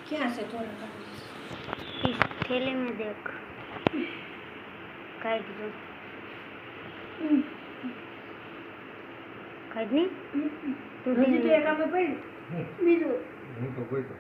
क्या से थोड़ा इस थैले में देख काट दो काटनी तू हजी तो एका में पड़ी बीजो હું તો કોઈ તો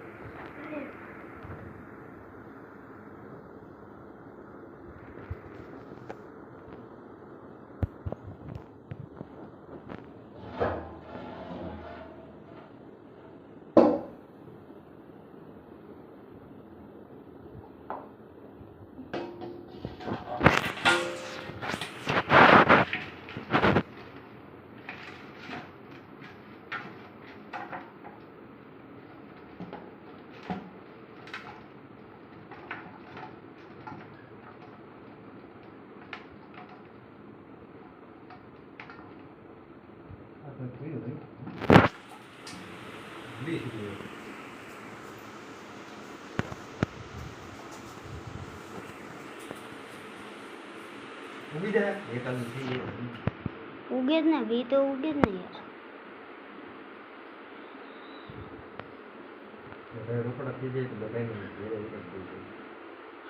ઉગી જાય એકાદું થઈ જાય उगे ना भी तो उगे ना यार બધા રોકડા થઈ જાય તો બધાને ઘેરે ઉગી જાય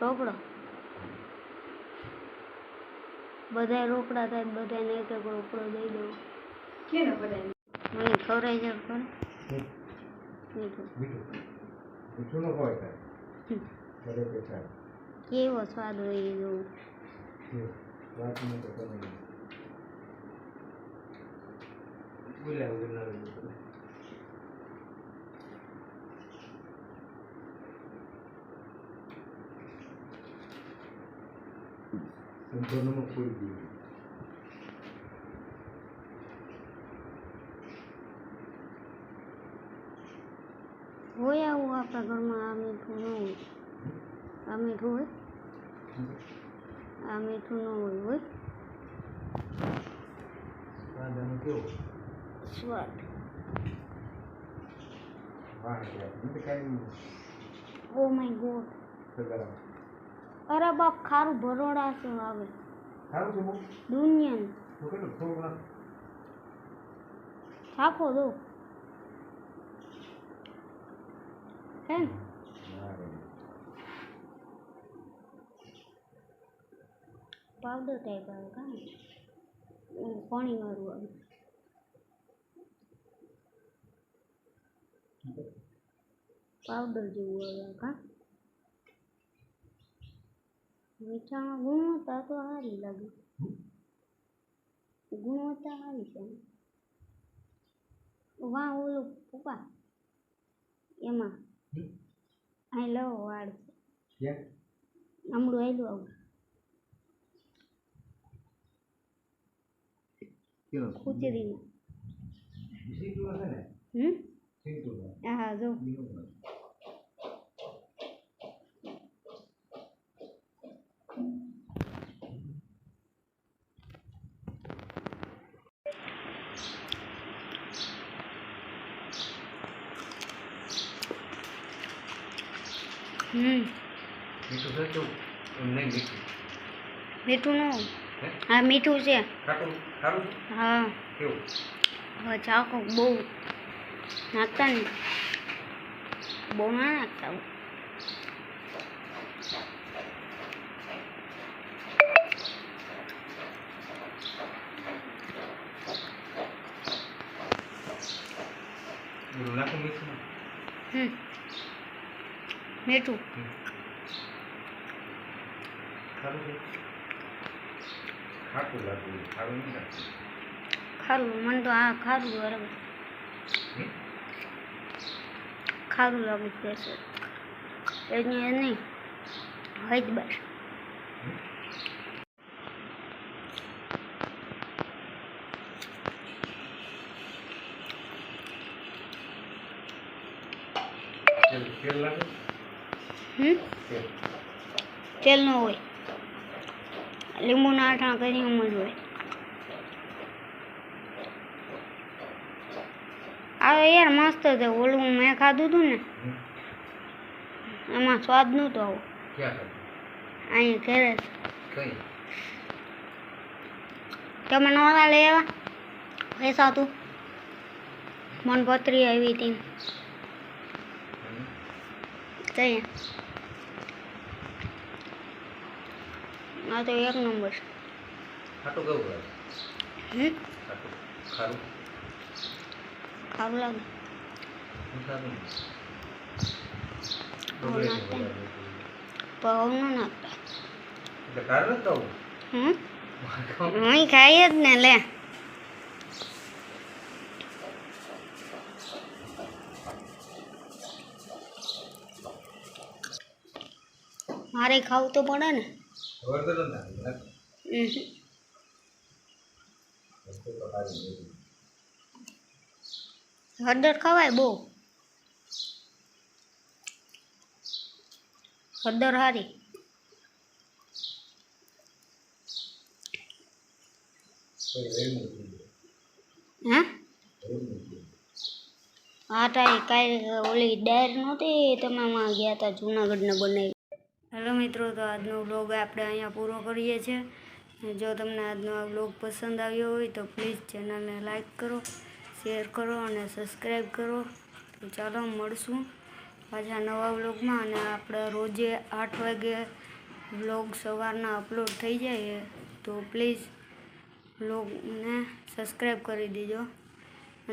રોકડા બધા રોકડા થાય બધાને એક એક રોકડો દઈ દો के ना पड़े મને ખવરાઈ જાય પણ મીઠું મીઠું નો હોય કાંઈ બધે પેટા કેવો સ્વાદ હોય એ જોવું વાતમાં તો તમે બોલ્યા વગર ના રહી સંપૂર્ણમાં કોઈ દીધું હોય આવું આપણા ઘરમાં આ મીઠું ન હોય આ મીઠું હોય આ મીઠું ન હોય હોય સ્વાદ આનો કેવો સ્વાદ વાહ યાર મને કાંઈ ઓ માય ગોડ સગારા અરે બાપ ખારું ભરોડા છે આવે સારું છે બહુ દુનિયાનું તો કેટલું થોડું ના થાકો દો હે ને? પાવડર ટાઈપ આવે કાં પાણી વાળું આવે પાવડર જેવું આવે કાં મીઠામાં ગુણવત્તા તો સારી લાગે ગુણવત્તા સારી છે વાહ ઓલું પપ્પા એમાં અહીં લો વાળ ક્યાં હમણાં આવેલું આવું કેવો ખુચડીમાં સીટું હશે ને સીટું હા જો મીઠું છે તો નહીં મીઠું મીઠું ન હે હા મીઠું છે ખાટું સારું છે હા કેવું હવે ચાકો બહુ નાખતા ને બહુ ના નાખતા હોય. એવું નાખું મીઠું મીઠું સારું છે ખાટું લાગતું સારું નહીં લાગતું ખારું મને તો આ ખારું બરાબર ખારું લાગે છે એને નહીં હજ બસ તેલ લાગે તેલ તેલ ન હોય લીંબુના આઠા કરી એમ જ હોય આવે યાર મસ્ત છે ઓલું મેં ખાધું હતું ને એમાં સ્વાદ નહોતો આવો ક્યાં અહીં ઘરે કઈ તમે નહોતા લેવા પૈસા તું મન પતરી આવી હતી જઈએ આ તો એક નંબર ખાટું કેવું લાગે? ખાટું ખારું ખારું લાગે ખારું પૌ ન નાખતા એટલે ખારું જ હું ખાઈ જ ને લે મારે ખાવું તો પડે ને હળદર ખવાય બહુ હળદર હારી હા હા તારી કાંઈ ઓલી ડાયર નહોતી તમે માં ગયા હતા જુનાગઢને બનાવી હેલો મિત્રો તો આજનો વ્લોગ આપણે અહીંયા પૂરો કરીએ છીએ જો તમને આજનો આ વ્લોગ પસંદ આવ્યો હોય તો પ્લીઝ ચેનલને લાઈક કરો શેર કરો અને સબસ્ક્રાઈબ કરો તો ચાલો મળશું પાછા નવા વ્લોગમાં અને આપણે રોજે 8 વાગે વ્લોગ સવારના અપલોડ થઈ જાય તો પ્લીઝ વ્લોગને સબસ્ક્રાઈબ કરી દેજો